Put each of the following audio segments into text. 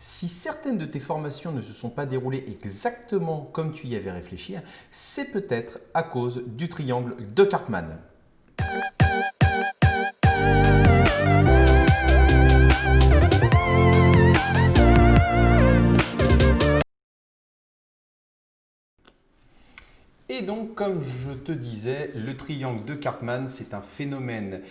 Si certaines de tes formations ne se sont pas déroulées exactement comme tu y avais réfléchi, c'est peut-être à cause du triangle de Karpman. Et donc, comme je te disais, le triangle de Karpman, c'est un phénomène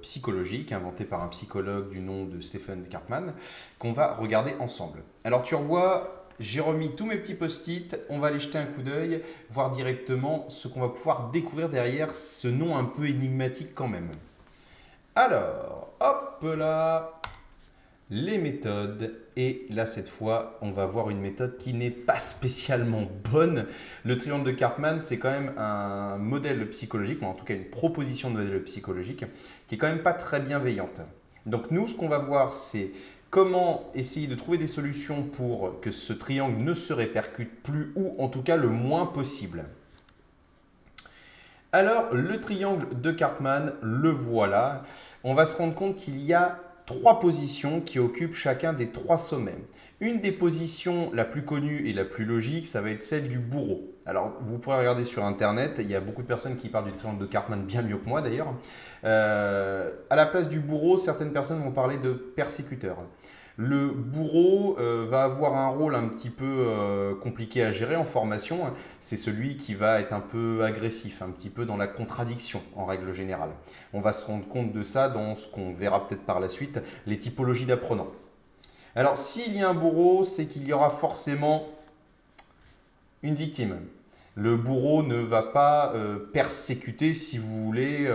psychologique inventé par un psychologue du nom de Stephen Karpman qu'on va regarder ensemble. Alors, tu revois, j'ai remis tous mes petits post-it, on va aller jeter un coup d'œil, voir directement ce qu'on va pouvoir découvrir derrière ce nom un peu énigmatique quand même. Alors, hop là, les méthodes. Et là, cette fois, on va voir une méthode qui n'est pas spécialement bonne. Le triangle de Karpman, c'est quand même un modèle psychologique, ou en tout cas une proposition de modèle psychologique, qui est quand même pas très bienveillante. Donc nous, ce qu'on va voir, c'est comment essayer de trouver des solutions pour que ce triangle ne se répercute plus, ou en tout cas le moins possible. Alors, le triangle de Karpman, le voilà. On va se rendre compte qu'il y a trois positions qui occupent chacun des trois sommets. Une des positions la plus connue et la plus logique, ça va être celle du bourreau. Alors, vous pourrez regarder sur Internet, il y a beaucoup de personnes qui parlent du triangle de Karpman bien mieux que moi d'ailleurs. À la place du bourreau, certaines personnes vont parler de persécuteur. Le bourreau va avoir un rôle un petit peu compliqué à gérer en formation. C'est celui qui va être un peu agressif, un petit peu dans la contradiction en règle générale. On va se rendre compte de ça dans ce qu'on verra peut-être par la suite, les typologies d'apprenants. Alors s'il y a un bourreau, c'est qu'il y aura forcément une victime. Le bourreau ne va pas persécuter, si vous voulez,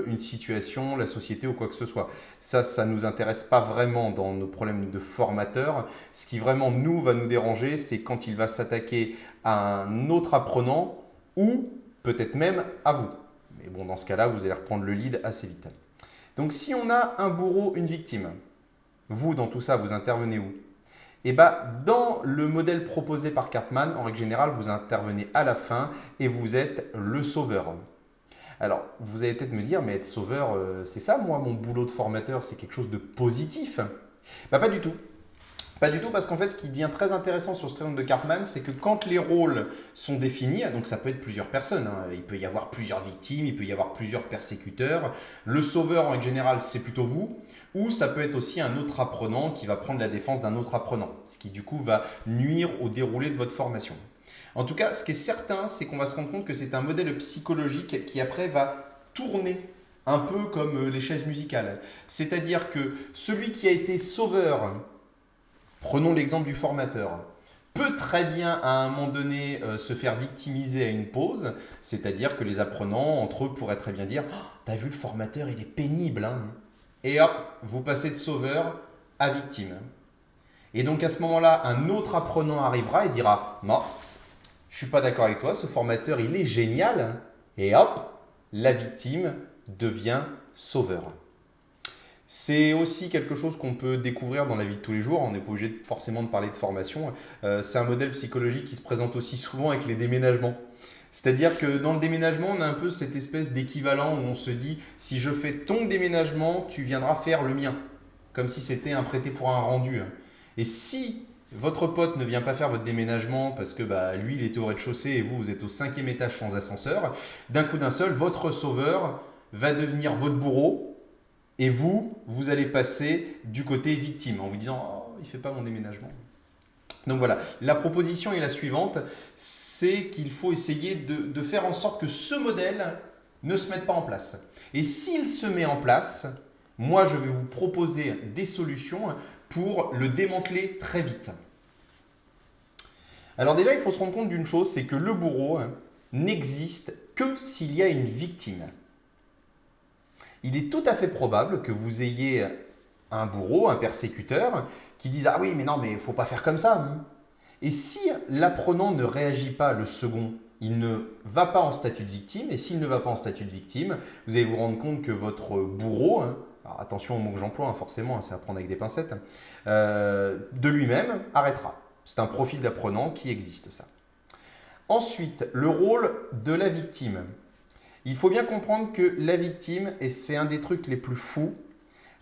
une situation, la société ou quoi que ce soit. Ça ne nous intéresse pas vraiment dans nos problèmes de formateurs. Ce qui vraiment va nous déranger, c'est quand il va s'attaquer à un autre apprenant ou peut-être même à vous. Mais bon, dans ce cas-là, vous allez reprendre le lead assez vite. Donc si on a un bourreau, une victime, vous, dans tout ça, vous intervenez où ? Et dans le modèle proposé par Karpman, en règle générale, vous intervenez à la fin et vous êtes le sauveur. Alors, vous allez peut-être me dire, mais être sauveur, c'est ça, moi, mon boulot de formateur, c'est quelque chose de positif. Pas du tout. Pas du tout, parce qu'en fait, ce qui devient très intéressant sur ce triangle de Karpman, c'est que quand les rôles sont définis, donc ça peut être plusieurs personnes, il peut y avoir plusieurs victimes, il peut y avoir plusieurs persécuteurs. Le sauveur, en général, c'est plutôt vous, ou ça peut être aussi un autre apprenant qui va prendre la défense d'un autre apprenant, ce qui du coup va nuire au déroulé de votre formation. En tout cas, ce qui est certain, c'est qu'on va se rendre compte que c'est un modèle psychologique qui après va tourner un peu comme les chaises musicales. C'est-à-dire que celui qui a été sauveur, prenons l'exemple du formateur, peut très bien à un moment donné se faire victimiser à une pause, c'est-à-dire que les apprenants entre eux pourraient très bien dire oh, t'as vu le formateur, il est pénible, hein. Et hop, vous passez de sauveur à victime. Et donc à ce moment-là, un autre apprenant arrivera et dira non, je ne suis pas d'accord avec toi, ce formateur il est génial. Et hop, la victime devient sauveur. C'est aussi quelque chose qu'on peut découvrir dans la vie de tous les jours. On n'est pas obligé forcément de parler de formation. C'est un modèle psychologique qui se présente aussi souvent avec les déménagements. C'est-à-dire que dans le déménagement, on a un peu cette espèce d'équivalent où on se dit si je fais ton déménagement, tu viendras faire le mien. Comme si c'était un prêté pour un rendu. Et si votre pote ne vient pas faire votre déménagement parce que lui, il était au rez-de-chaussée et vous êtes au 5e étage sans ascenseur, d'un coup d'un seul, votre sauveur va devenir votre bourreau. Et vous allez passer du côté victime en vous disant oh, il ne fait pas mon déménagement. Donc voilà, la proposition est la suivante, c'est qu'il faut essayer de faire en sorte que ce modèle ne se mette pas en place. Et s'il se met en place, moi je vais vous proposer des solutions pour le démanteler très vite. Alors déjà, il faut se rendre compte d'une chose, c'est que le bourreau n'existe que s'il y a une victime. Il est tout à fait probable que vous ayez un bourreau, un persécuteur, qui dise ah oui mais non mais il ne faut pas faire comme ça. Et si l'apprenant ne réagit pas, le second, il ne va pas en statut de victime, et s'il ne va pas en statut de victime, vous allez vous rendre compte que votre bourreau, alors attention au mot que j'emploie forcément, c'est à prendre avec des pincettes, de lui-même arrêtera. C'est un profil d'apprenant qui existe ça. Ensuite, le rôle de la victime. Il faut bien comprendre que la victime, et c'est un des trucs les plus fous,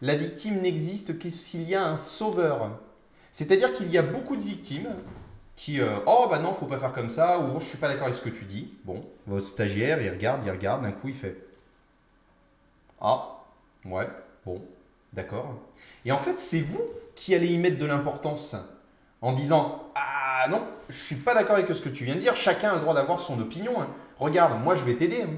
la victime n'existe que s'il y a un sauveur. C'est-à-dire qu'il y a beaucoup de victimes qui oh bah non, faut pas faire comme ça, ou oh, je suis pas d'accord avec ce que tu dis. Bon, votre stagiaire, il regarde, d'un coup il fait ah, ouais, bon, d'accord. Et en fait, c'est vous qui allez y mettre de l'importance en disant ah non, je suis pas d'accord avec ce que tu viens de dire, chacun a le droit d'avoir son opinion, hein. Regarde, moi je vais t'aider, hein.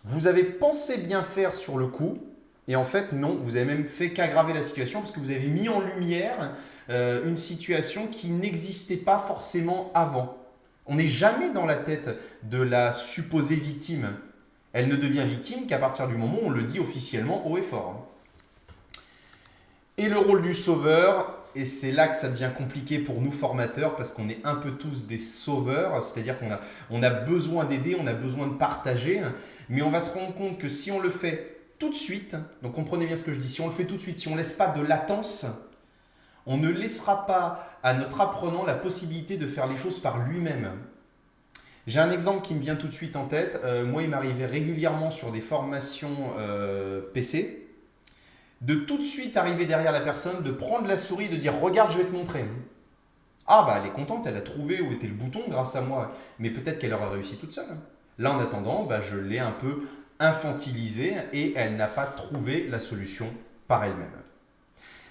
Vous avez pensé bien faire sur le coup, et en fait non, vous avez même fait qu'aggraver la situation parce que vous avez mis en lumière une situation qui n'existait pas forcément avant. On n'est jamais dans la tête de la supposée victime. Elle ne devient victime qu'à partir du moment où on le dit officiellement haut et fort. Et le rôle du sauveur, et c'est là que ça devient compliqué pour nous formateurs parce qu'on est un peu tous des sauveurs, c'est-à-dire qu'on a besoin d'aider, on a besoin de partager, mais on va se rendre compte que si on le fait tout de suite, donc comprenez bien ce que je dis, si on le fait tout de suite, si on ne laisse pas de latence, on ne laissera pas à notre apprenant la possibilité de faire les choses par lui-même. J'ai un exemple qui me vient tout de suite en tête. Moi, il m'arrivait régulièrement sur des formations PC de tout de suite arriver derrière la personne, de prendre la souris et de dire regarde, je vais te montrer. Ah bah elle est contente, elle a trouvé où était le bouton grâce à moi, mais peut-être qu'elle aura réussi toute seule. Là en attendant, bah, je l'ai un peu infantilisée et elle n'a pas trouvé la solution par elle-même.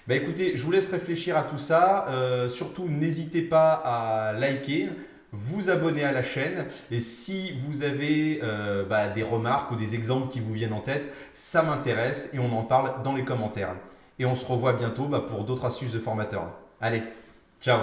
Bah écoutez, je vous laisse réfléchir à tout ça. Surtout, n'hésitez pas à liker, vous abonner à la chaîne. Et si vous avez des remarques ou des exemples qui vous viennent en tête, ça m'intéresse et on en parle dans les commentaires. Et on se revoit bientôt pour d'autres astuces de formateurs. Allez, ciao!